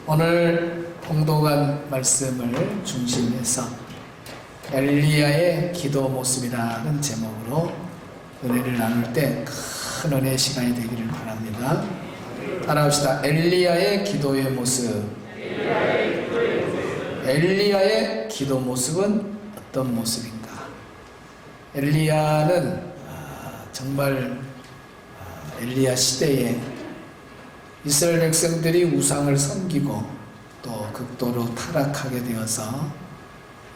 오늘 봉독한 말씀을 중심해서 엘리야의 기도 모습이라는 제목으로 은혜를 나눌 때 큰 은혜의 시간이 되기를 바랍니다. 따라합시다. 엘리야의 기도의 모습. 엘리야의 기도 모습은 어떤 모습인가? 엘리야는 정말 엘리야 시대에 이스라엘 백성들이 우상을 섬기고 또 극도로 타락하게 되어서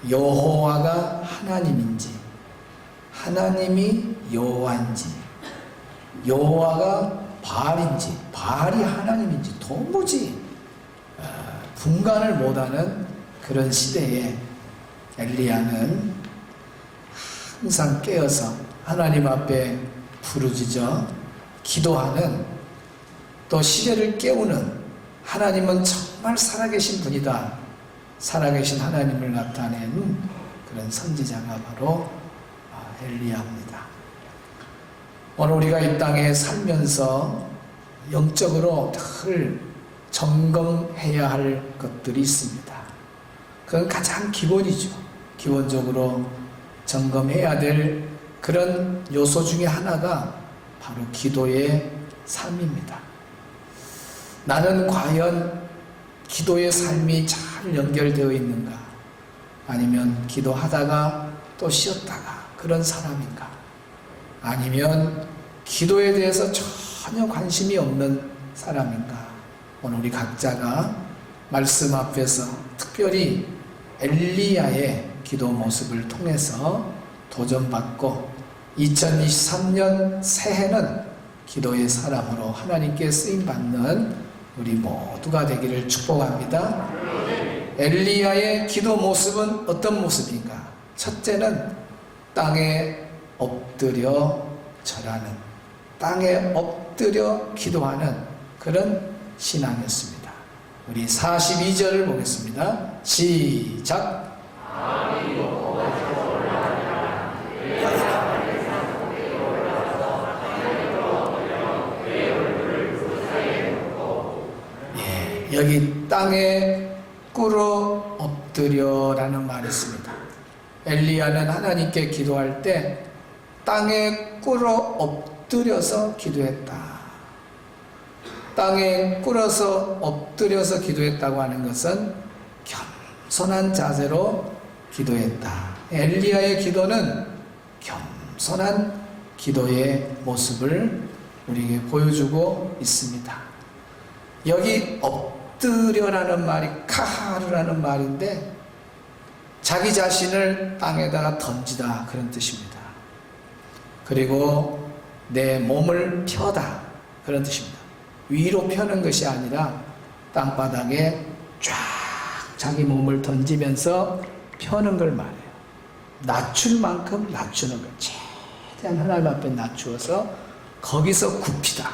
여호와가 하나님인지 하나님이 여호와인지 여호와가 바알인지 바알이 하나님인지 도무지 분간을 못하는 그런 시대에 엘리야는 항상 깨어서 하나님 앞에 부르짖어 기도하는, 또 시대를 깨우는, 하나님은 정말 살아계신 분이다, 살아계신 하나님을 나타낸 그런 선지자가 바로 엘리야입니다. 오늘 우리가 이 땅에 살면서 영적으로 늘 점검해야 할 것들이 있습니다. 그건 가장 기본이죠. 기본적으로 점검해야 될 그런 요소 중에 하나가 바로 기도의 삶입니다. 나는 과연 기도의 삶이 잘 연결되어 있는가? 아니면 기도하다가 또 쉬었다가 그런 사람인가? 아니면 기도에 대해서 전혀 관심이 없는 사람인가? 오늘 우리 각자가 말씀 앞에서 특별히 엘리야의 기도 모습을 통해서 도전받고 2023년 새해는 기도의 사람으로 하나님께 쓰임받는 우리 모두가 되기를 축복합니다. 엘리야의 기도 모습은 어떤 모습인가? 첫째는 땅에 엎드려 절하는, 땅에 엎드려 기도하는 그런 신앙이었습니다. 우리 42절을 보겠습니다. 시작. 여기 땅에 꿇어 엎드려라는 말이 있습니다. 엘리야는 하나님께 기도할 때 땅에 꿇어 엎드려서 기도했다. 땅에 꿇어서 엎드려서 기도했다고 하는 것은 겸손한 자세로 기도했다. 엘리야의 기도는 겸손한 기도의 모습을 우리에게 보여주고 있습니다. 여기 엎드려라는 말이 카하르라는 말인데 자기 자신을 땅에다가 던지다 그런 뜻입니다. 그리고 내 몸을 펴다 그런 뜻입니다. 위로 펴는 것이 아니라 땅바닥에 쫙 자기 몸을 던지면서 펴는 걸 말해요. 낮출 만큼 낮추는 것. 최대한 하나님 앞에 낮추어서 거기서 굽히다.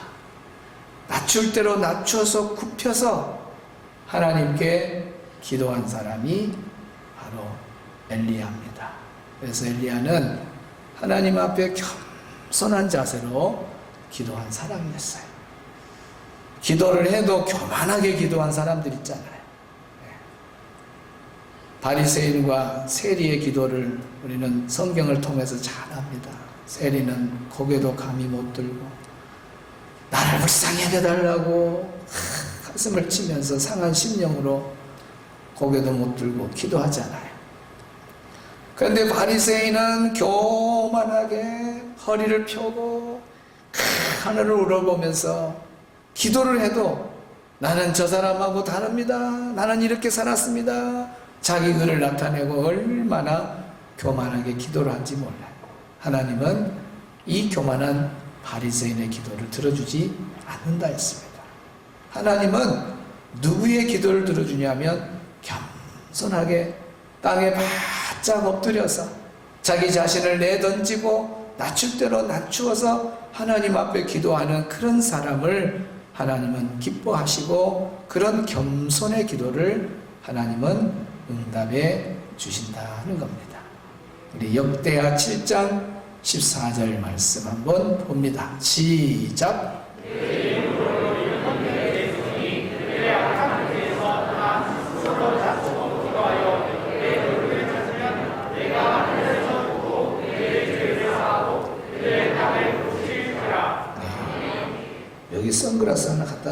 낮출 대로 낮추어서 굽혀서 하나님께 기도한 사람이 바로 엘리야입니다. 그래서 엘리야는 하나님 앞에 겸손한 자세로 기도한 사람이었어요. 기도를 해도 교만하게 기도한 사람들 있잖아요. 바리새인과 세리의 기도를 우리는 성경을 통해서 잘 압니다. 세리는 고개도 감히 못 들고 나를 불쌍히 여겨달라고 가슴을 치면서 상한 심령으로 고개도 못 들고 기도하잖아요. 그런데 바리새인은 교만하게 허리를 펴고 하늘을 우러보면서 기도를 해도 나는 저 사람하고 다릅니다. 나는 이렇게 살았습니다. 자기 의를 나타내고 얼마나 교만하게 기도를 한지 몰라요. 하나님은 이 교만한 바리새인의 기도를 들어주지 않는다 했습니다. 하나님은 누구의 기도를 들어주냐면 겸손하게 땅에 바짝 엎드려서 자기 자신을 내던지고 낮출 대로 낮추어서 하나님 앞에 기도하는 그런 사람을 하나님은 기뻐하시고 그런 겸손의 기도를 하나님은 응답해 주신다는 겁니다. 우리 역대하 7장 14절 말씀 한번 봅니다. 시작.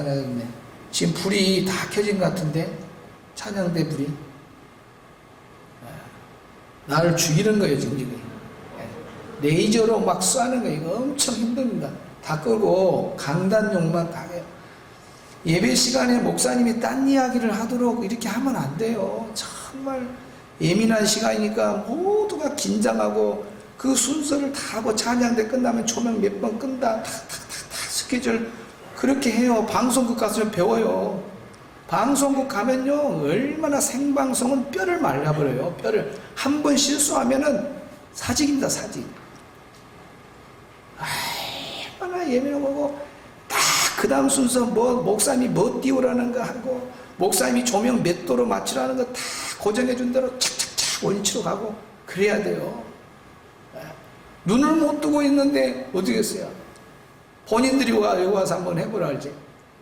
찬양했네. 지금 불이 다 켜진 것 같은데, 찬양대 불이. 나를 죽이는 거예요, 지금 이거. 레이저로 막 쏴는 거예요. 이거 엄청 힘듭니다. 다 끄고 강단용만 다 해요. 예배 시간에 목사님이 딴 이야기를 하도록 이렇게 하면 안 돼요. 정말 예민한 시간이니까 모두가 긴장하고 그 순서를 다 하고 찬양대 끝나면 조명 몇 번 끈다. 탁탁탁탁 스케줄 그렇게 해요. 방송국 가서 배워요. 방송국 가면요, 얼마나 생방송은 뼈를 말라버려요. 뼈를 한 번 실수하면은 사직입니다, 사직. 얼마나 예민하고 딱 그 다음 순서 목사님이 뭐 띄우라는 거 하고 목사님이 조명 몇 도로 맞추라는 거 다 고정해 준 대로 착착착 원위치로 가고 그래야 돼요. 눈을 못 뜨고 있는데 어떻게 했어요? 본인들이 와서 한번 해보라 알지.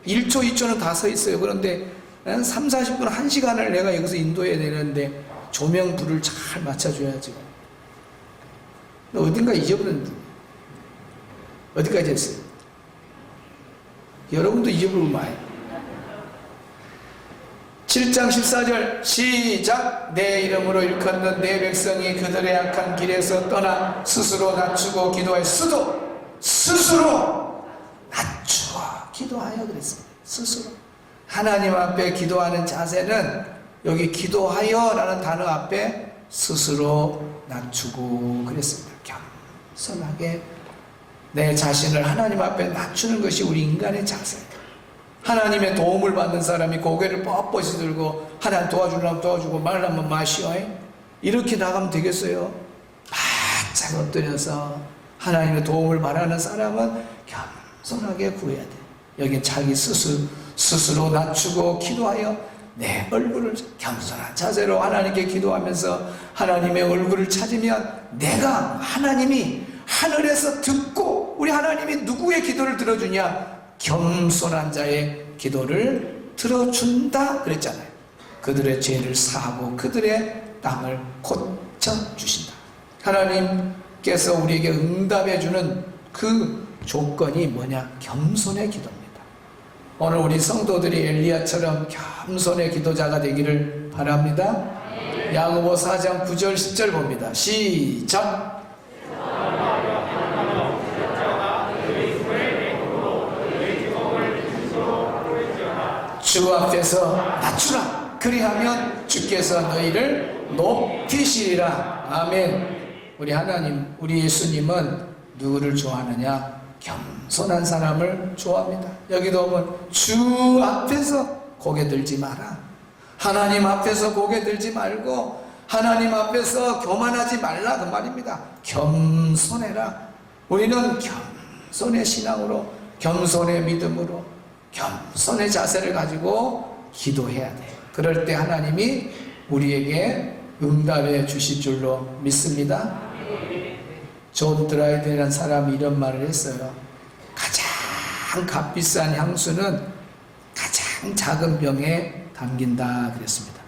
1초 2초는 다 서 있어요. 그런데 3, 40분 1시간을 내가 여기서 인도해야 되는데 조명 불을 잘 맞춰줘야지. 어딘가 잊어버렸는데 어디까지 했어요? 여러분도 잊어버리고 마요. 7장 14절 시작. 내 이름으로 일컫는 내 백성이 그들의 악한 길에서 떠나 스스로 낮추고 기도하여 스스로 낮추어 기도하여 그랬습니다. 스스로 하나님 앞에 기도하는 자세는 여기 기도하여 라는 단어 앞에 스스로 낮추고 그랬습니다. 겸손하게 내 자신을 하나님 앞에 낮추는 것이 우리 인간의 자세예요. 하나님의 도움을 받는 사람이 고개를 뻣뻣이 들고 하나님 도와주려면 도와주고 말라면 마시오 이렇게 나가면 되겠어요? 바짝 엎드려서 하나님의 도움을 바라는 사람은 겸손하게 구해야 돼. 여기 자기 스스로 낮추고 기도하여 내 얼굴을 겸손한 자세로 하나님께 기도하면서 하나님의 얼굴을 찾으면 내가 하나님이 하늘에서 듣고 우리 하나님이 누구의 기도를 들어주냐? 겸손한 자의 기도를 들어준다 그랬잖아요. 그들의 죄를 사하고 그들의 땅을 고쳐주신다. 하나님께서 우리에게 응답해주는 그 조건이 뭐냐? 겸손의 기도입니다. 오늘 우리 성도들이 엘리야처럼 겸손의 기도자가 되기를 바랍니다. 야고보 4장 9절 10절 봅니다. 시작. 주 앞에서 낮추라. 그리하면 주께서 너희를 높이시리라. 아멘. 우리 하나님, 우리 예수님은 누구를 좋아하느냐? 겸손한 사람을 좋아합니다. 여기도 보면 주 앞에서 고개 들지 마라. 하나님 앞에서 고개 들지 말고 하나님 앞에서 교만하지 말라 그 말입니다. 겸손해라. 우리는 겸손의 신앙으로, 겸손의 믿음으로, 겸손의 자세를 가지고 기도해야 돼요. 그럴 때 하나님이 우리에게 응답해 주실 줄로 믿습니다. 존 드라이드라는 사람이 이런 말을 했어요. 가장 값비싼 향수는 가장 작은 병에 담긴다 그랬습니다.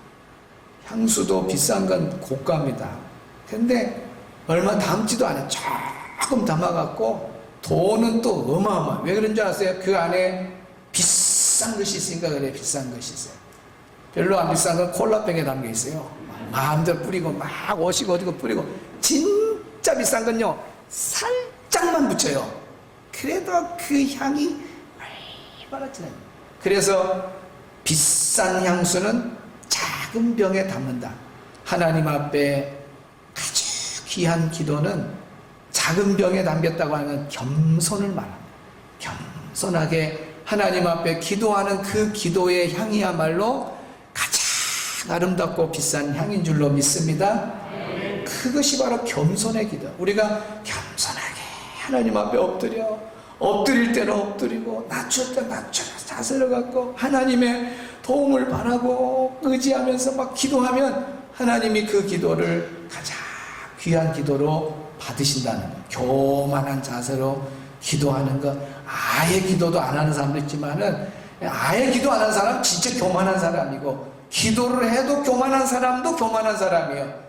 향수도 비싼 건 고가입니다. 근데 얼마 담지도 않아요. 조금 담아갖고 돈은 또 어마어마. 왜 그런 줄 아세요? 그 안에 비싼 것이 있으니까 그래. 비싼 것이 있어요. 별로 안 비싼 건 콜라병에 담겨 있어요. 마음대로 뿌리고 막 오시고 어디고 뿌리고. 진짜 비싼 건요 살짝만 묻혀요. 그래도 그 향이 얼마나 진해요. 그래서 비싼 향수는 작은 병에 담는다. 하나님 앞에 아주 귀한 기도는 작은 병에 담겼다고 하는 겸손을 말합니다. 겸손하게 하나님 앞에 기도하는 그 기도의 향이야말로 가장 아름답고 비싼 향인 줄로 믿습니다. 그것이 바로 겸손의 기도. 우리가 겸손하게 하나님 앞에 엎드릴 때는 엎드리고 낮출 때 낮춰 자세를 갖고 하나님의 도움을 바라고 의지하면서 막 기도하면 하나님이 그 기도를 가장 귀한 기도로 받으신다는 것. 교만한 자세로 기도하는 것. 아예 기도도 안 하는 사람도 있지만은 아예 기도 안 하는 사람 진짜 교만한 사람이고, 기도를 해도 교만한 사람도 교만한 사람이에요.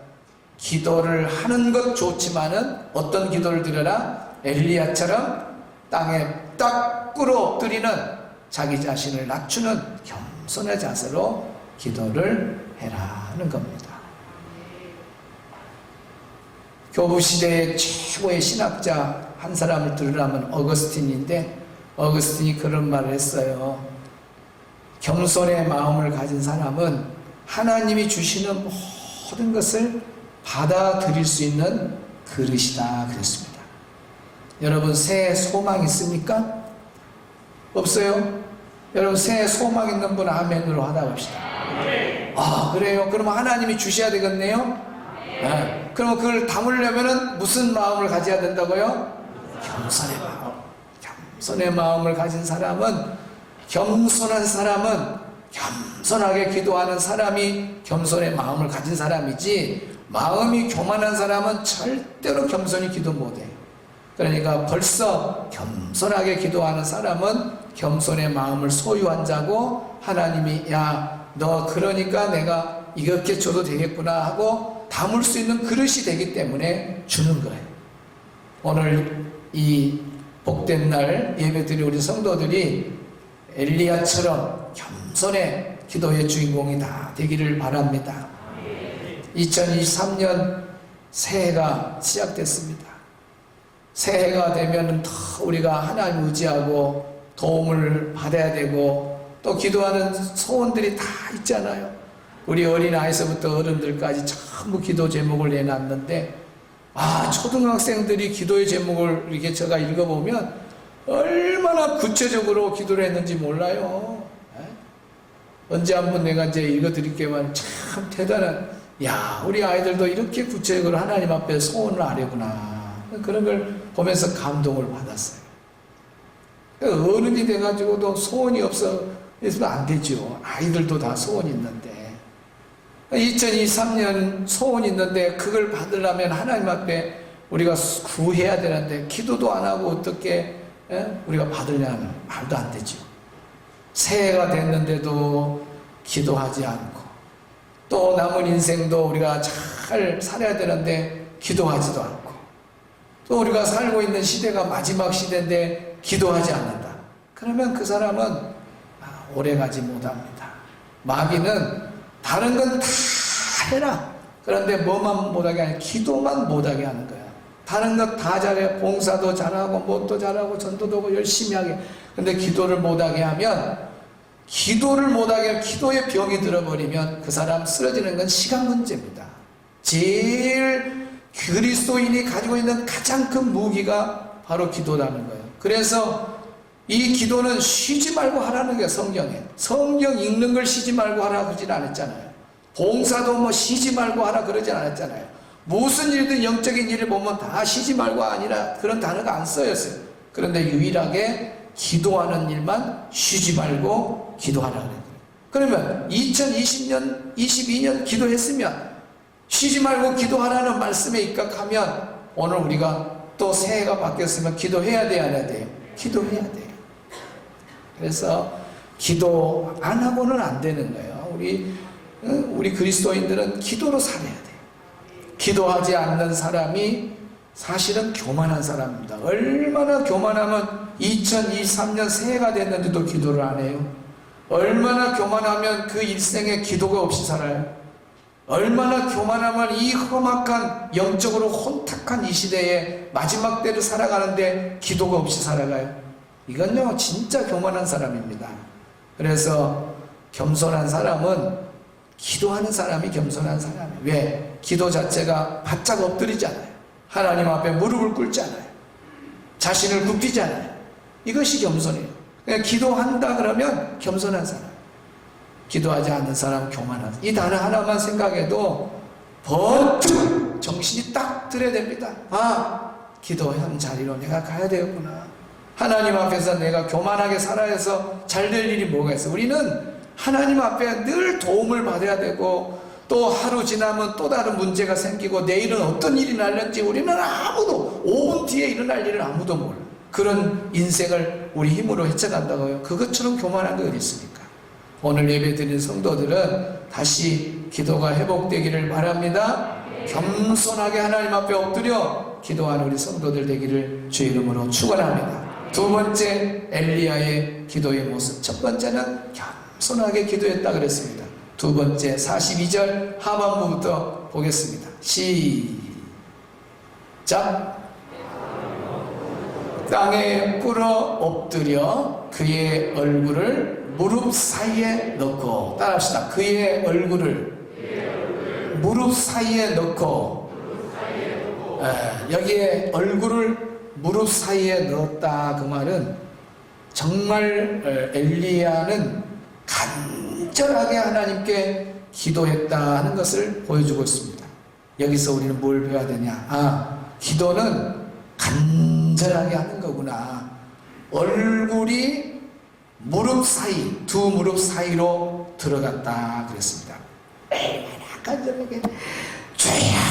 기도를 하는 것 좋지만은 어떤 기도를 드려라? 엘리야처럼 땅에 딱 꿇어 엎드리는 자기 자신을 낮추는 겸손의 자세로 기도를 해라는 겁니다. 교부시대의 최고의 신학자 한 사람을 들으라면 어거스틴인데, 어거스틴이 그런 말을 했어요. 겸손의 마음을 가진 사람은 하나님이 주시는 모든 것을 받아들일 수 있는 그릇이다 그랬습니다. 여러분, 새해 소망 있습니까? 없어요? 여러분, 새해 소망 있는 분 아멘으로 하다 봅시다. 아, 그래요? 그러면 하나님이 주셔야 되겠네요? 네. 그러면 그걸 담으려면 무슨 마음을 가져야 된다고요? 겸손의 마음. 겸손의 마음을 가진 사람은, 겸손한 사람은 겸손하게 기도하는 사람이 겸손의 마음을 가진 사람이지, 마음이 교만한 사람은 절대로 겸손히 기도 못해요. 그러니까 벌써 겸손하게 기도하는 사람은 겸손의 마음을 소유한 자고, 하나님이 야, 너 그러니까 내가 이렇게 줘도 되겠구나 하고 담을 수 있는 그릇이 되기 때문에 주는 거예요. 오늘 이 복된 날 예배드린 우리 성도들이 엘리야처럼 겸손의 기도의 주인공이 다 되기를 바랍니다. 2023년 새해가 시작됐습니다. 새해가 되면 더 우리가 하나님 의지하고 도움을 받아야 되고, 또 기도하는 소원들이 다 있잖아요. 우리 어린아이서부터 어른들까지 전부 기도 제목을 내놨는데, 초등학생들이 기도의 제목을 이렇게 제가 읽어보면 얼마나 구체적으로 기도를 했는지 몰라요. 언제 한번 내가 이제 읽어드릴게만, 참 대단한, 우리 아이들도 이렇게 구체적으로 하나님 앞에 소원을 하려구나. 그런 걸 보면서 감동을 받았어요. 어른이 돼가지고도 소원이 있으면 안 되죠. 아이들도 다 소원이 있는데, 2023년 소원이 있는데 그걸 받으려면 하나님 앞에 우리가 구해야 되는데 기도도 안 하고 어떻게 우리가 받으려는 말도 안 되죠. 새해가 됐는데도 기도하지 않고, 또 남은 인생도 우리가 잘 살아야 되는데 기도하지도 않고, 또 우리가 살고 있는 시대가 마지막 시대인데 기도하지 않는다. 그러면 그 사람은 오래가지 못합니다. 마귀는 다른 건 다 해라. 그런데 뭐만 못하게 하냐? 기도만 못하게 하는 거야. 다른 것 다 잘해. 봉사도 잘하고 뭣도 잘하고 전도도 하고 열심히 하게. 근데 기도를 못하게 하면, 기도의 병이 들어버리면 그 사람 쓰러지는 건 시간 문제입니다. 제일 그리스도인이 가지고 있는 가장 큰 무기가 바로 기도라는 거예요. 그래서 이 기도는 쉬지 말고 하라는 게 성경에. 성경 읽는 걸 쉬지 말고 하라 그러진 않았잖아요. 봉사도 쉬지 말고 하라 그러진 않았잖아요. 무슨 일든 영적인 일을 보면 다 쉬지 말고 아니라 그런 단어가 안 쓰였어요. 그런데 유일하게 기도하는 일만 쉬지 말고 기도하라는 거예요. 그러면 2020년, 22년 기도했으면 쉬지 말고 기도하라는 말씀에 입각하면 오늘 우리가 또 새해가 바뀌었으면 기도해야 돼야 안 해야 돼요? 기도해야 돼요. 그래서 기도 안 하고는 안 되는 거예요. 우리 그리스도인들은 기도로 살아야 돼요. 기도하지 않는 사람이 사실은 교만한 사람입니다. 얼마나 교만하면 2023년 새해가 됐는데도 기도를 안 해요. 얼마나 교만하면 그 일생에 기도가 없이 살아요. 얼마나 교만하면 이 험악한 영적으로 혼탁한 이 시대에 마지막 때를 살아가는데 기도가 없이 살아가요. 이건요 진짜 교만한 사람입니다. 그래서 겸손한 사람은 기도하는 사람이 겸손한 사람이에요. 왜? 기도 자체가 바짝 엎드리잖아요. 하나님 앞에 무릎을 꿇잖아요. 자신을 굽히잖아요. 이것이 겸손이에요. 그냥 기도한다 그러면 겸손한 사람. 기도하지 않는 사람은 교만한 사람. 이 단어 하나만 생각해도 번쩍 정신이 딱 들어야 됩니다. 기도한 자리로 내가 가야 되겠구나. 하나님 앞에서 내가 교만하게 살아야 해서 잘 될 일이 뭐가 있어. 우리는 하나님 앞에 늘 도움을 받아야 되고, 또 하루 지나면 또 다른 문제가 생기고 내일은 어떤 일이 날는지 우리는 아무도 5분 뒤에 일어날 일을 아무도 몰라. 그런 인생을 우리 힘으로 헤쳐간다고요. 그것처럼 교만한 게 어디 있습니까? 오늘 예배드린 성도들은 다시 기도가 회복되기를 바랍니다. 겸손하게 하나님 앞에 엎드려 기도하는 우리 성도들 되기를 주의 이름으로 축원합니다. 두 번째 엘리야의 기도의 모습. 첫 번째는 겸손하게 기도했다 그랬습니다. 두 번째 42절 하반부부터 보겠습니다. 시작. 땅에 꿇어 엎드려 그의 얼굴을 무릎 사이에 넣고, 따라합시다. 그의 얼굴을 무릎 사이에 넣고, 여기에 얼굴을 무릎 사이에 넣었다. 그 말은 정말 엘리야는 간절하게 하나님께 기도했다 하는 것을 보여주고 있습니다. 여기서 우리는 뭘 배워야 되냐? 기도는 간절하게 하는 거구나. 얼굴이 무릎 사이, 두 무릎 사이로 들어갔다 그랬습니다. 얼마나 간절하게, 주야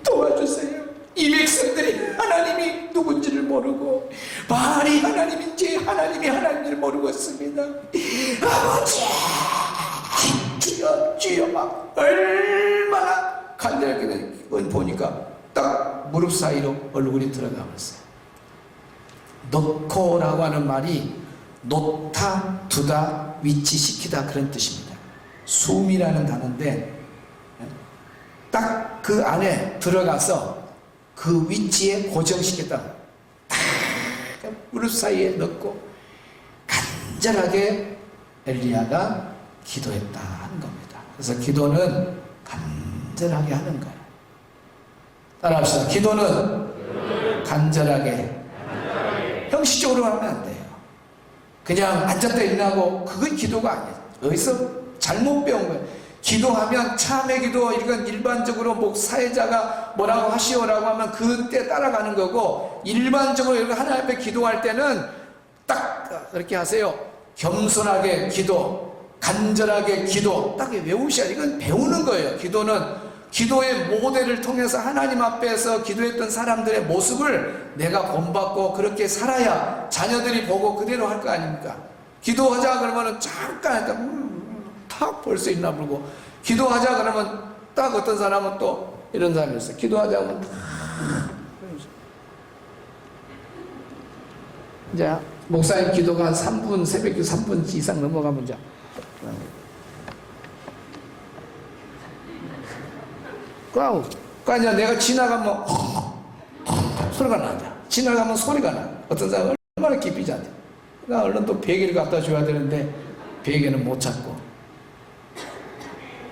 도와주세요. 이 백성들이 하나님이 누군지를 모르고 바알이 하나님인지 하나님이 하나님인지를 모르고 있습니다. 아버지, 주여 막 얼마나 간절하게 보니까 딱 무릎 사이로 얼굴이 들어가 버렸어요. 넣고라고 하는 말이 놓다, 두다, 위치시키다 그런 뜻입니다. 숨이라는 단어인데 딱 그 안에 들어가서 그 위치에 고정시켰다. 딱 무릎 사이에 넣고 간절하게 엘리야가 기도했다 하는 겁니다. 그래서 기도는 간절하게 하는 거예요. 따라합시다. 기도는 간절하게. 형식적으로 하면 안 돼요. 그냥 앉았다 일어나고 그건 기도가 아니에요. 어디서 잘못 배운 거예요. 기도하면 참회 기도, 이건 일반적으로 사회자가 뭐라고 하시오라고 하면 그때 따라가는 거고, 일반적으로 하나님 앞에 기도할 때는 딱 그렇게 하세요. 겸손하게 기도, 간절하게 기도, 딱 외우셔야. 이건 배우는 거예요. 기도는 기도의 모델을 통해서 하나님 앞에서 기도했던 사람들의 모습을 내가 본받고 그렇게 살아야 자녀들이 보고 그대로 할 거 아닙니까? 기도하자 그러면은 잠깐 탁 볼 수 있나 보고, 기도하자 그러면 딱 어떤 사람은 또 이런 사람이 있어요. 기도하자 하면 이제 목사님 기도가 한 3분, 새벽 기도 3분 이상 넘어가면 이제 그러니까 내가 지나가면 소리가 나죠. 지나가면 소리가 나. 어떤 사람은 얼마나 깊이 자대. 그러니까 얼른 또 베개를 갖다 줘야 되는데 베개는 못 찾고.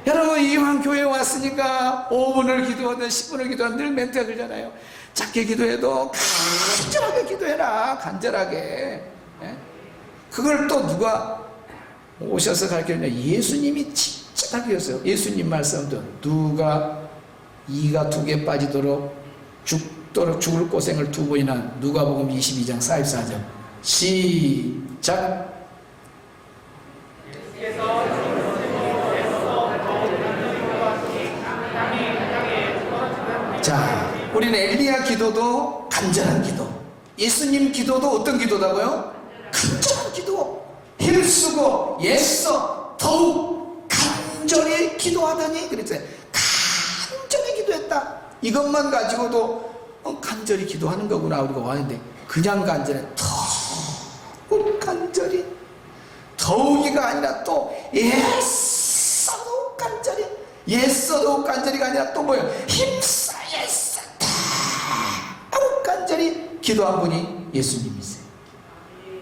여러분, 이왕 교회에 왔으니까 5분을 기도하든 10분을 기도하든 늘 멘트가 그러잖아요. 작게 기도해도 간절하게 기도해라. 간절하게. 그걸 또 누가 오셔서 가르쳤냐? 예수님이 진짜 가르쳤어요. 예수님 말씀도 누가 이가 2개 빠지도록 죽을 고생을 2번이나, 누가복음 22장 44절 시작. 자, 우리는 엘리야 기도도 간절한 기도, 예수님 기도도 어떤 기도다고요? 간절한 기도. 힘쓰고 애써 더욱 간절히 기도하더니 그랬어요. 간절히 기도했다. 이것만 가지고도 간절히 기도하는 거구나 우리가 왔는데, 그냥 간절해. 더욱 간절히, 더욱이가 아니라 또 애써 더욱 간절히, 애써 더욱 간절히가 아니라 또 뭐예요? 힘써 애써 더욱 간절히 기도한 분이 예수님이세요.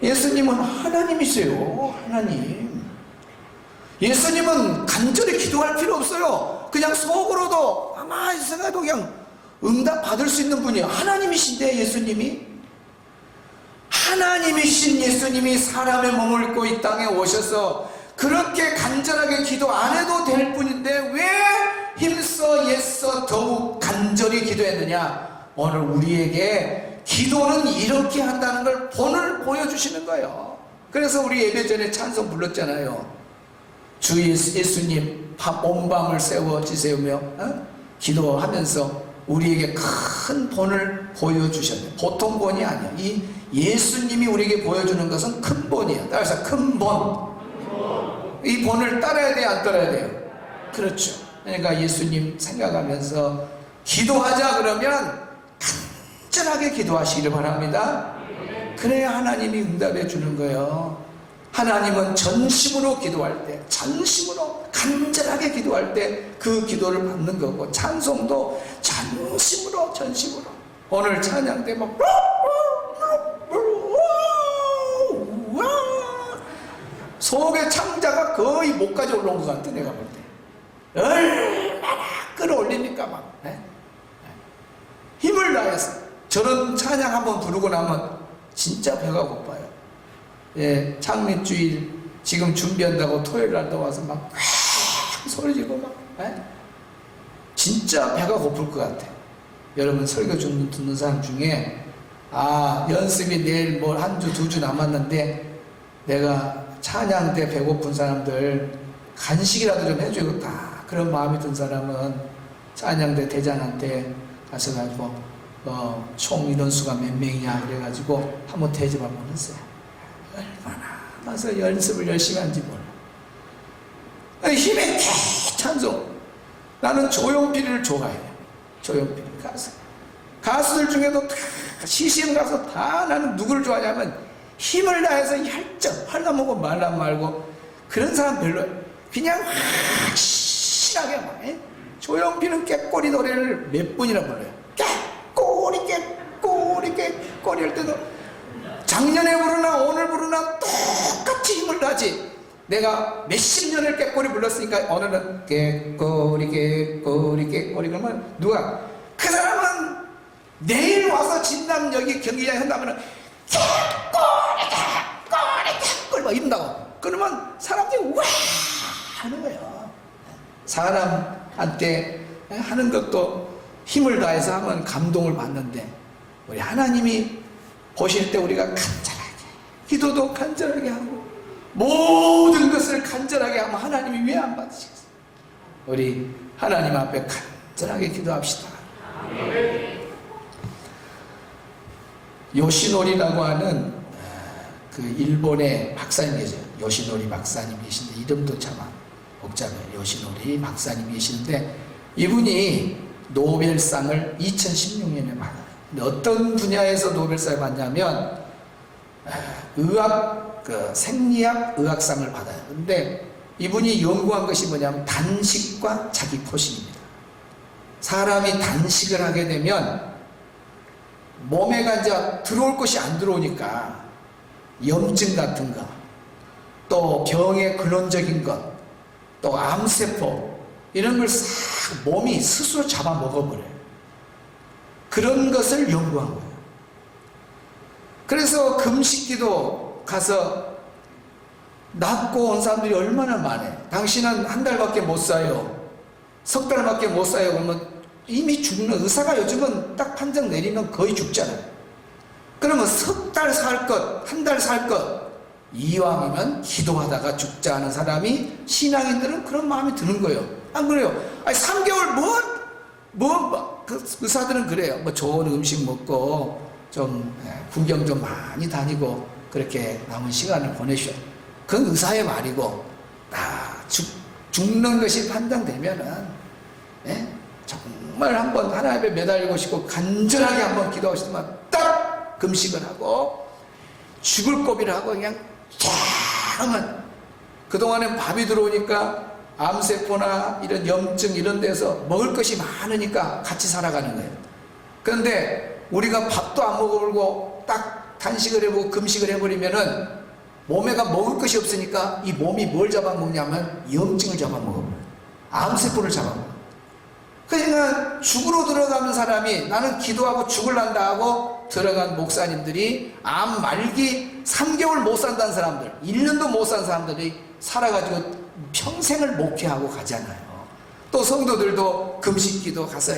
예수님은 하나님이세요. 하나님. 예수님은 간절히 기도할 필요 없어요. 그냥 속으로도 아마 생각해도 그냥 응답 받을 수 있는 분이에요. 하나님이신데 예수님이, 하나님이신 예수님이 사람의 몸을 입고 이 땅에 오셔서 그렇게 간절하게 기도 안 해도 될 뿐인데 왜 힘써 애써 더욱 간절히 기도했느냐? 오늘 우리에게 기도는 이렇게 한다는 걸 본을 보여주시는 거예요. 그래서 우리 예배 전에 찬송 불렀잖아요. 주 예수님 온 밤을 세워 지새우며 기도하면서 우리에게 큰 본을 보여주셨네요. 보통 본이 아니에요. 이 예수님이 우리에게 보여주는 것은 큰 본이에요. 따라서 큰 본. 이 본을 따라야 돼요, 안 따라야 돼요? 그렇죠. 그러니까 예수님 생각하면서 기도하자 그러면 간절하게 기도하시기를 바랍니다. 그래야 하나님이 응답해 주는 거예요. 하나님은 전심으로 기도할 때, 전심으로 간절하게 기도할 때 그 기도를 받는 거고, 찬송도 전심으로, 전심으로. 오늘 찬양 때 막 속에 창자가 거의 목까지 올라온 것 같아, 내가 볼 때. 얼마나 끌어올리니까 막. 힘을 다해서. 저런 찬양 한번 부르고 나면 진짜 배가 고파요. 예, 창립주일 지금 준비한다고 토요일 날도 와서 막 소리 지르고 막. 진짜 배가 고플 것 같아. 여러분 설교 듣는 사람 중에 연습이 내일 뭐 한 주, 두 주 남았는데 내가 찬양 때 배고픈 사람들 간식이라도 좀 해줘야겠다. 그런 마음이 든 사람은 찬양 때 대장한테 가셔가지고 총 인원수가 몇 명이냐 그래가지고 한번 대접 한번 했어요. 얼마나 가서 연습을 열심히 한지 몰라. 힘에 찬송. 나는 조용필을 좋아해요. 조용필 가수들 중에도 다 CCM 가서 다 나는 누구를 좋아하냐면 힘을 다해서 얄쩍 하려먹고 말라 말고 그런 사람 별로예요. 그냥 확실하게 막. 조용필은 깨꼬리 노래를 몇 분이나 불러요. 깨꼬리 할 때도 작년에 부르나 오늘 부르나 똑같이 힘을 다지. 내가 몇십 년을 깨꼬리 불렀으니까 오늘은 깨꼬리 그러면 누가 그 사람은 내일 와서 진남 여기 경기장에 한다면 깨꼬리 막 이런다고. 그러면 사람들이 와 하는 거예요. 사람한테 하는 것도 힘을 다해서 하면 감동을 받는데 우리 하나님이 보실 때 우리가 간절하게 기도도 간절하게 하고 모든 것을 간절하게 하면 하나님이 왜 안 받으시겠어요? 우리 하나님 앞에 간절하게 기도합시다. 요시노리라고 하는 그 일본의 박사님 계세요. 요시노리 박사님 계신데 이름도 참 복잡해요. 요시노리 박사님 계시는데 이분이 노벨상을 2016년에 받아요. 근데 어떤 분야에서 노벨상을 받냐면 의학, 생리학 의학상을 받아요. 근데 이분이 연구한 것이 뭐냐면 단식과 자기 포식입니다. 사람이 단식을 하게 되면 몸에 이제 들어올 것이 안 들어오니까 염증 같은 거, 또 병의 근원적인 것, 또 암세포 이런 걸 싹 몸이 스스로 잡아먹어버려요. 그런 것을 연구한 거예요. 그래서 금식기도 가서 낫고 온 사람들이 얼마나 많아요. 당신은 한 달밖에 못 사요. 석 달밖에 못 사요. 그러면 이미 죽는, 의사가 요즘은 딱 판정 내리면 거의 죽잖아요. 그러면 석 달 살 것, 한 달 살 것, 이왕이면 기도하다가 죽자 하는 사람이 신앙인들은 그런 마음이 드는 거예요. 안 그래요? 아니 3개월 그 의사들은 그래요. 뭐 좋은 음식 먹고 좀 구경 좀 많이 다니고 그렇게 남은 시간을 보내셔. 그건 의사의 말이고 죽는 것이 판단되면은 정말 한번 하나님에 매달리고 싶고 간절하게 한번 기도하고 싶으면 딱 금식을 하고 죽을 고비를 하고 그냥 쫙하면 그동안엔 밥이 들어오니까 암세포나 이런 염증 이런 데서 먹을 것이 많으니까 같이 살아가는 거예요. 그런데 우리가 밥도 안 먹어보고 딱 단식을 해보고 금식을 해버리면은 몸에가 먹을 것이 없으니까 이 몸이 뭘 잡아먹냐면 염증을 잡아먹어요. 암세포를 잡아먹어요. 그러니까 죽으로 들어가는 사람이 나는 기도하고 죽을란다 하고 들어간 목사님들이 암 말기 3개월 못 산다는 사람들, 1년도 못 산 사람들이 살아가지고 평생을 목회하고 가잖아요. 또 성도들도 금식기도 가서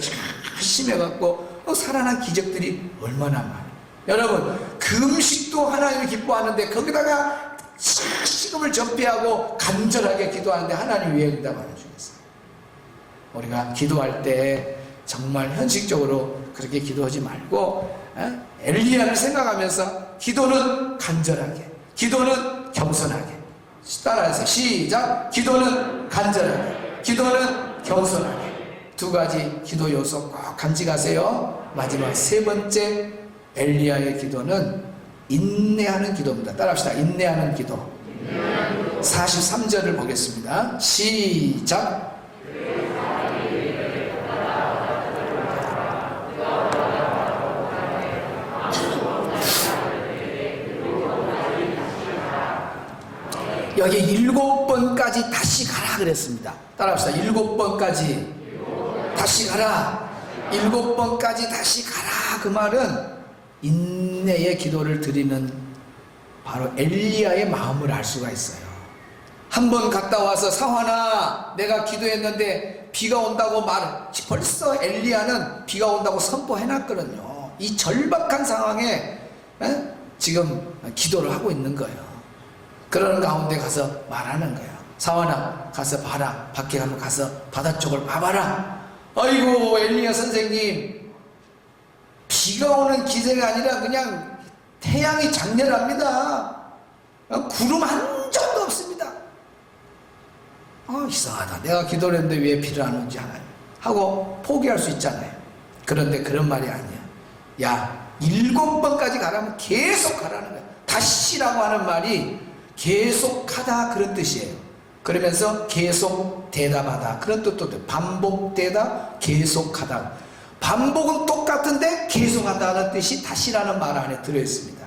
열심히 해갖고 또 살아난 기적들이 얼마나 많아요. 여러분 금식도 하나님이 기뻐하는데 거기다가 식음을 전폐하고 간절하게 기도하는데 하나님이 왜 응답 안 해주겠어요? 우리가 기도할 때 정말 현실적으로 그렇게 기도하지 말고 엘리야를 생각하면서 기도는 간절하게, 기도는 겸손하게. 따라해서 시작. 기도는 간절하게, 기도는 겸손하게. 두 가지 기도 요소 꼭 간직하세요. 마지막 세 번째 엘리야의 기도는 인내하는 기도입니다. 따라합시다. 인내하는 기도. 43절을 보겠습니다. 시작. 여기 7번까지 다시 가라 그랬습니다. 따라합시다. 7번까지 다시 가라. 7번까지 다시 가라. 그 말은 인내의 기도를 드리는 바로 엘리야의 마음을 알 수가 있어요. 한 번 갔다 와서 사환아 내가 기도했는데 비가 온다고 벌써 엘리야는 비가 온다고 선포해놨거든요. 이 절박한 상황에 지금 기도를 하고 있는 거예요. 그러는 가운데 가서 말하는 거예요. 사환아 가서 봐라. 밖에 가서 바다 쪽을 봐봐라. 아이고 엘리야 선생님, 비가 오는 기세가 아니라 그냥 태양이 장렬합니다. 구름 한 점도 없습니다. 이상하다. 내가 기도를 했는데 왜 비를 안 오는지 하고 포기할 수 있잖아요. 그런데 그런 말이 아니야. 야 7번까지 가라면 계속 가라는 거야. 다시라고 하는 말이 계속하다 그런 뜻이에요. 그러면서 계속 대답하다 그런 뜻도 돼요. 반복되다, 계속하다. 반복은 똑같은데 계속한다는 뜻이 다시라는 말 안에 들어있습니다.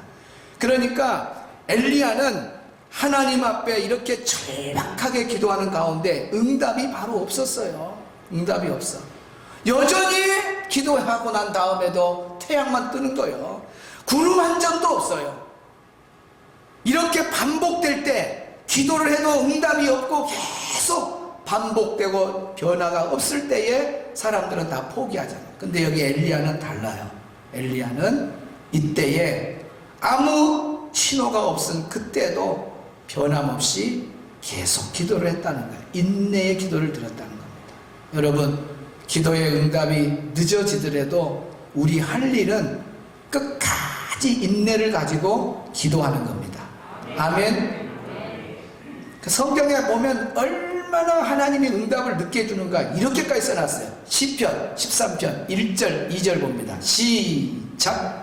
그러니까 엘리야는 하나님 앞에 이렇게 절박하게 기도하는 가운데 응답이 바로 없었어요. 응답이 없어. 여전히 기도하고 난 다음에도 태양만 뜨는 거예요. 구름 한 점도 없어요. 이렇게 반복될 때 기도를 해도 응답이 없고 계속 반복되고 변화가 없을 때에 사람들은 다 포기하잖아요. 근데 여기 엘리야는 달라요. 엘리야는 이때에 아무 신호가 없은 그때도 변함없이 계속 기도를 했다는 거예요. 인내의 기도를 드렸다는 겁니다. 여러분, 기도의 응답이 늦어지더라도 우리 할 일은 끝까지 인내를 가지고 기도하는 겁니다. 아멘. 그 성경에 보면 얼마나 하나님이 응답을 늦게 해주는가 이렇게까지 써놨어요. 시편 13편 1절 2절 봅니다. 시작.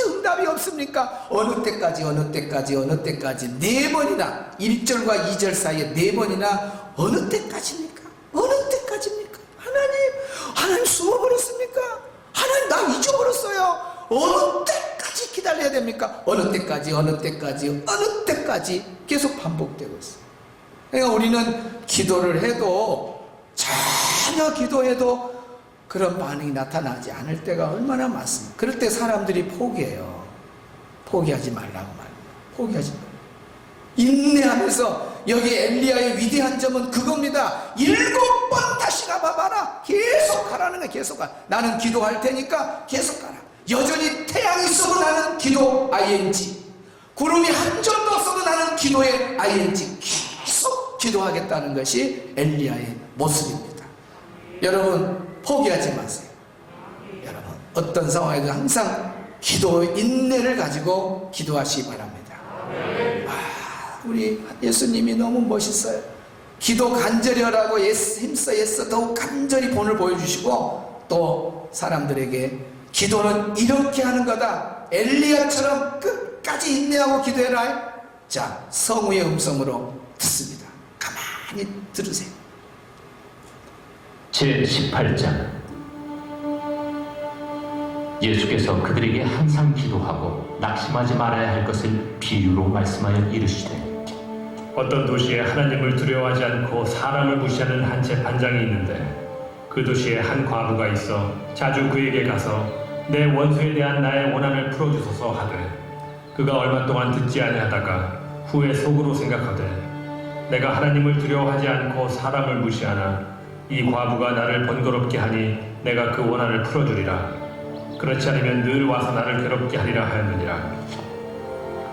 응답이 없습니까? 어느 때까지 4번이나 1절과 2절 사이에 4번이나 어느 때까지입니까? 어느 때까지입니까? 하나님 숨어버렸습니까? 하나님 나 잊어버렸어요. 어느 때까지 기다려야 됩니까? 어느 때까지 계속 반복되고 있어요. 그러니까 우리는 기도를 해도 전혀 기도해도 그런 반응이 나타나지 않을 때가 얼마나 많습니까? 그럴 때 사람들이 포기해요. 포기하지 말라고 말합니다. 포기하지 말라고. 인내하면서 여기 엘리야의 위대한 점은 그겁니다. 7번 다시 가봐봐라. 계속 가라는 거야. 계속 가. 나는 기도할 테니까 계속 가라. 여전히 태양이 있어도 나는 기도 ing. 구름이 한 점도 없어도 나는 기도의 ing. 계속 기도하겠다는 것이 엘리야의 모습입니다. 여러분 포기하지 마세요. 여러분 어떤 상황에도 항상 기도의 인내를 가지고 기도하시기 바랍니다. 우리 예수님이 너무 멋있어요. 기도 간절히 하라고 힘써 애써 더욱 간절히 본을 보여주시고 또 사람들에게 기도는 이렇게 하는 거다. 엘리야처럼 끝까지 인내하고 기도해라. 자, 성우의 음성으로 듣습니다. 가만히 들으세요. 제18장. 예수께서 그들에게 항상 기도하고 낙심하지 말아야 할 것을 비유로 말씀하여 이르시되, 어떤 도시에 하나님을 두려워하지 않고 사람을 무시하는 한 재판장이 있는데 그 도시에 한 과부가 있어 자주 그에게 가서 내 원수에 대한 나의 원한을 풀어주소서 하되, 그가 얼마 동안 듣지 아니하다가 후에 속으로 생각하되 내가 하나님을 두려워하지 않고 사람을 무시하나 이 과부가 나를 번거롭게 하니 내가 그 원한을 풀어주리라. 그렇지 않으면 늘 와서 나를 괴롭게 하리라 하였느니라.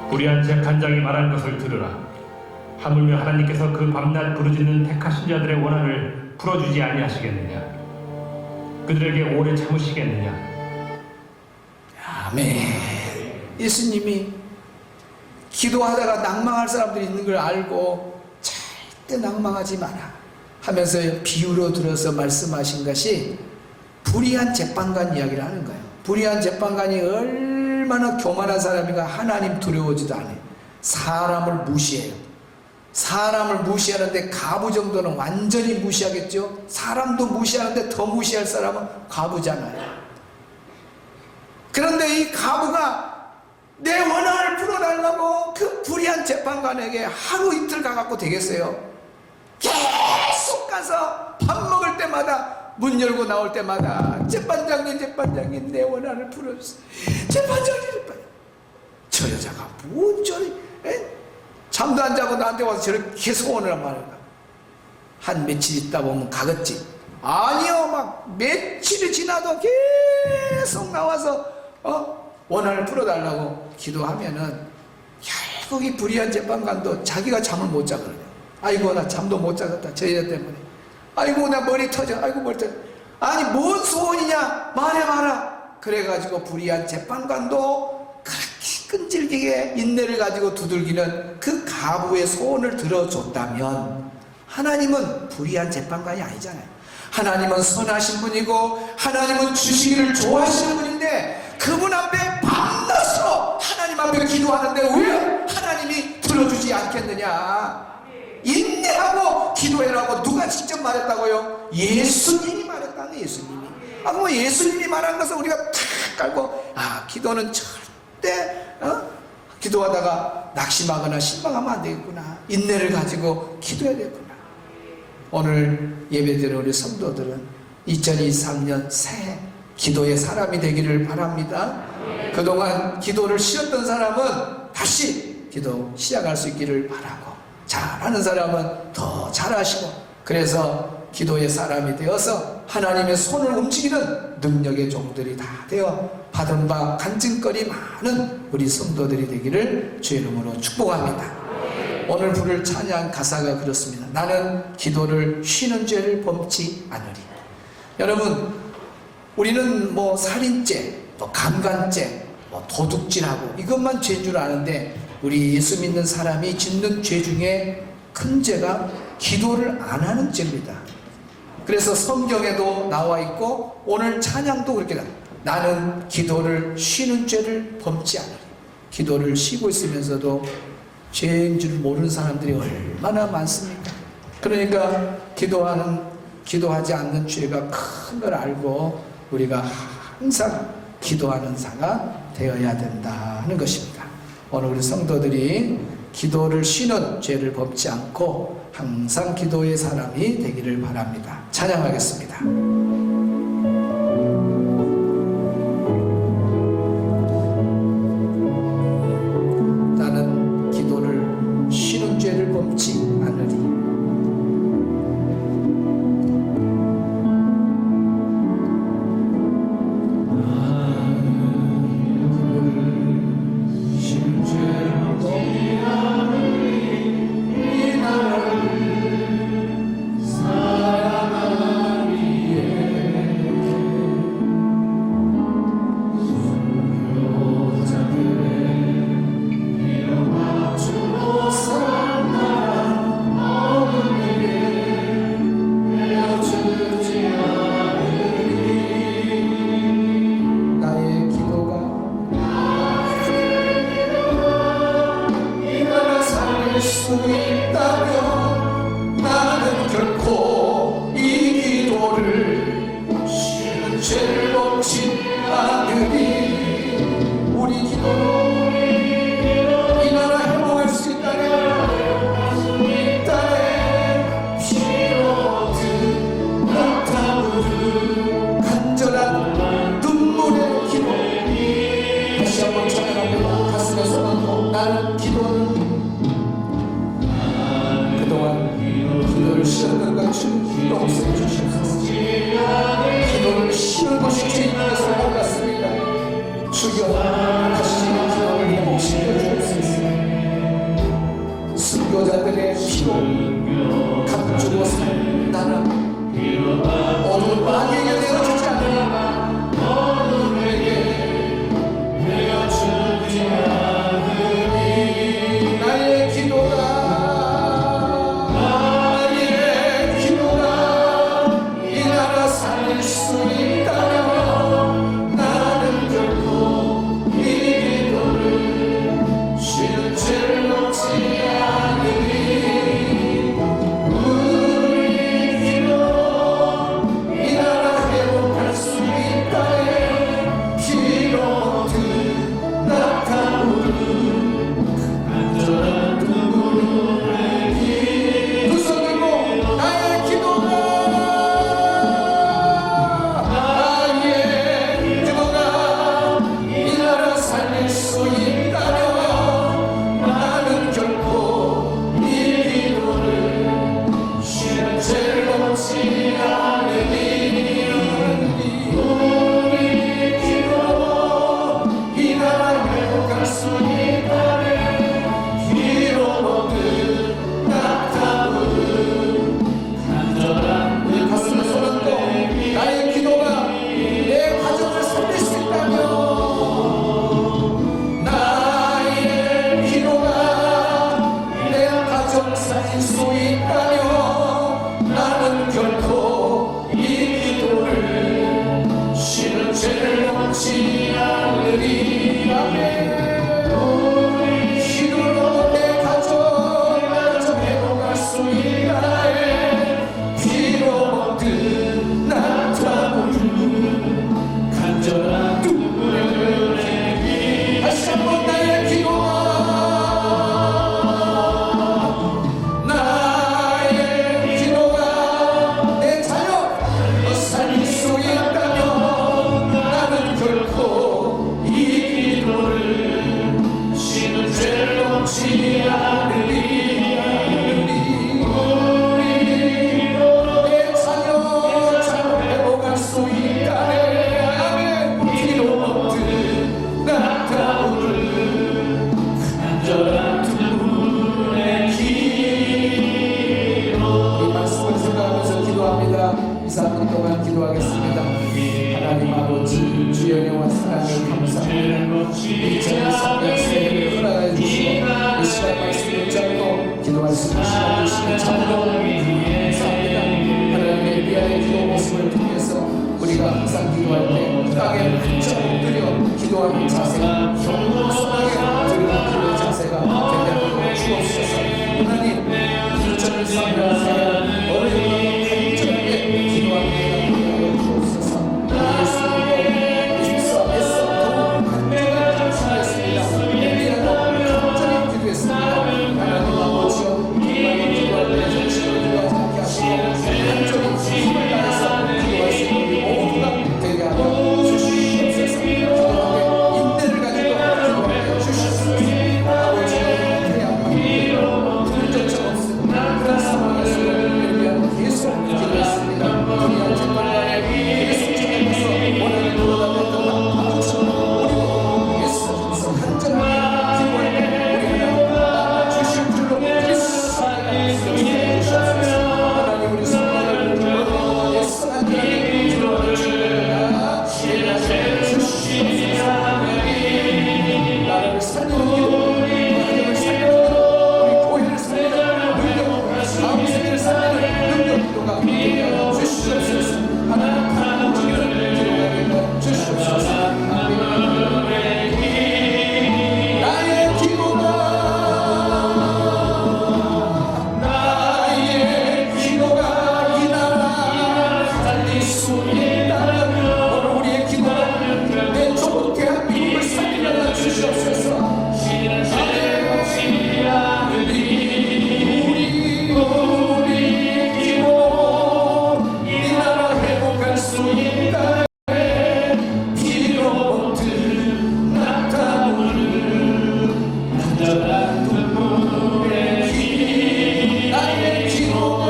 불의한 재판장이 말한 것을 들으라. 하물며 하나님께서 그 밤낮 부르짖는 택하신 자들의 원한을 풀어주지 아니하시겠느냐. 그들에게 오래 참으시겠느냐? 아멘. 예수님이 기도하다가 낭망할 사람들이 있는 걸 알고 절대 낭망하지 마라 하면서 비유로 들어서 말씀하신 것이 불의한 재판관 이야기를 하는 거예요. 불의한 재판관이 얼마나 교만한 사람인가. 하나님 두려워지도 않아요. 사람을 무시해요. 사람을 무시하는데 과부 정도는 완전히 무시하겠죠. 사람도 무시하는데 더 무시할 사람은 과부잖아요. 그런데 이 과부가 내 원한을 풀어달라고 그 불의한 재판관에게 하루 이틀 가갖고 되겠어요? 계속 가서 밥 먹을 때마다 문 열고 나올 때마다 재판장님 내 원한을 풀어주세요. 재판장님. 저 여자가 뭔 저리 잠도 안 자고 나한테 와서 저렇게 소원을 말이야. 한 며칠 있다 보면 가겠지. 아니요, 막 며칠이 지나도 계속 나와서 원한을 풀어달라고 기도하면은 결국 이 불의한 재판관도 자기가 잠을 못 자거든요. 아이고 나 잠도 못 자겠다 저 여자 때문에. 아이고 나 머리 터져. 아이고 머리 터져. 아니 뭔 소원이냐 말해봐라. 그래가지고 불의한 재판관도 그렇게 끈질기게 인내를 가지고 두들기는 그 가부의 소원을 들어줬다면 하나님은 불의한 재판관이 아니잖아요. 하나님은 선하신 분이고 하나님은 주시기를 좋아하시는 분인데 그분 앞에 밤낮으로 하나님 앞에 기도하는데 왜 하나님이 들어주지 않겠느냐. 인내하고 기도해라고 누가 직접 말했다고요? 예수님이 말했다는 예수님이. 그럼 예수님이 말한 것을 우리가 탁 깔고 기도는 절대 기도하다가 낙심하거나 실망하면 안 되겠구나. 인내를 가지고 기도해야 되겠구나. 오늘 예배드리는 우리 성도들은 2023년 새해 기도의 사람이 되기를 바랍니다. 그동안 기도를 쉬었던 사람은 다시 기도 시작할 수 있기를 바라고, 잘하는 사람은 더 잘하시고, 그래서 기도의 사람이 되어서 하나님의 손을 움직이는 능력의 종들이 다 되어 받은 바 간증거리 많은 우리 성도들이 되기를 주의 이름으로 축복합니다. 오늘 부를 찬양 가사가 그렇습니다. 나는 기도를 쉬는 죄를 범치 않으리. 여러분, 우리는 뭐 살인죄, 또 강간죄, 뭐 도둑질하고 이것만 죄인 줄 아는데, 우리 예수 믿는 사람이 짓는 죄 중에 큰 죄가 기도를 안 하는 죄입니다. 그래서 성경에도 나와 있고 오늘 찬양도 그렇게 나는 기도를 쉬는 죄를 범치 않으리. 기도를 쉬고 있으면서도 죄인 줄 모르는 사람들이 얼마나 많습니까? 그러니까 기도하지 않는 죄가 큰 걸 알고 우리가 항상 기도하는 자가 되어야 된다는 것입니다. 오늘 우리 성도들이 기도를 쉬는 죄를 범치 않고 항상 기도의 사람이 되기를 바랍니다. 찬양하겠습니다. 나는 기도를 쉬는 죄를 범치 않으리. 순교자들의 피로 감추고 산 나는 오늘 마귀에게 내어주지 않는 내 자녀 잘 회복할 수 있다네. 아멘. 뒤로 엎드려 나타오를 간절한 두 분의 기도. 이 말씀을 생각하면서 기도합니다. 2, 3분 동안 기도하겠습니다. 하나님 아버지, 주의 영원 사랑을 감사합니다. 2023년 새해를 허락해 주시고 이 시간 말씀을 잡고 기도할 수 있는 시간 주시는 참으로 감사합니다. 하나님의 위하여 기도 모습을 통해서 우리가 항상 기도할 때 땅에 한점 엎드려 기도하는 자세가 겸손하게 드리는 기도의 자세가 되게 하여 주옵소서. 하나님 2023년 새해 어려운 간절하게 기도하는 데가 되게 하여 주옵소서. 예수님의 입사 애써 더욱 간절히 기도했습니다. 엘리야도 간절히 기도했습니다. 하나님 아버지여 기도할 때 정신을 기도하지 않게 하시고 간절히 힘을 다해서 기도할 수 있는 우리 모두가 되게 하여 주시옵소서. 기도하게 인내를 가지고 기도하여 주시옵소서. 아버지여 태양만 흔적점 없음 그런 상황에서 엘리야는 계속 기도했습니다. 그리한 재판관에 계속 찾아가서 원하는 돌아다녔던 아무처럼 우리도 예수께서 간절하게 기도할 때 우리 하나님 주실 줄로 믿습니다. 하나님 우리 성도를 예수 간절하게 기도하여 주시옵소서. 나를 살리는 기도, 하나님을 살리는 기도, 우리 교회를 살리는 능력, 다음 세대를 살리는 능력 기도가 되게 하여 주시옵소서. 하나님 다 움직이는 기도가 되게 하여 주시옵소서. 나의 기도가 이 나라 살릴 수 있다면 오늘 우리의 기도가 내 조국 대한민국을 살리려 주시옵소서. 우리 기도 이 나라 회복할 수 있다. 비로 나타오를 간절한 눈물의 길. 나의 기도가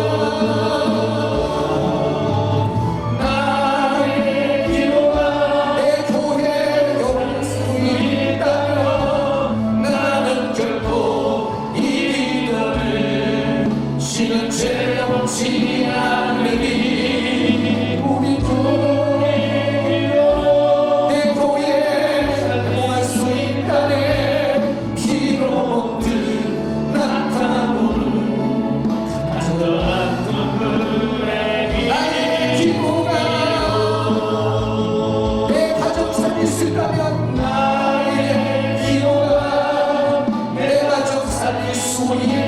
내 교회에 올 수 있다면 나는 결코 이 기도를 쉬는 죄 없지 않으리. 우리 내 교회에 회복할 수 있다네. 피로 나타오는 간절한 눈물의 길. 나의 기도가 내 가정 살릴 수 있다면 나의 기도가 내 가정 살릴 수 있다.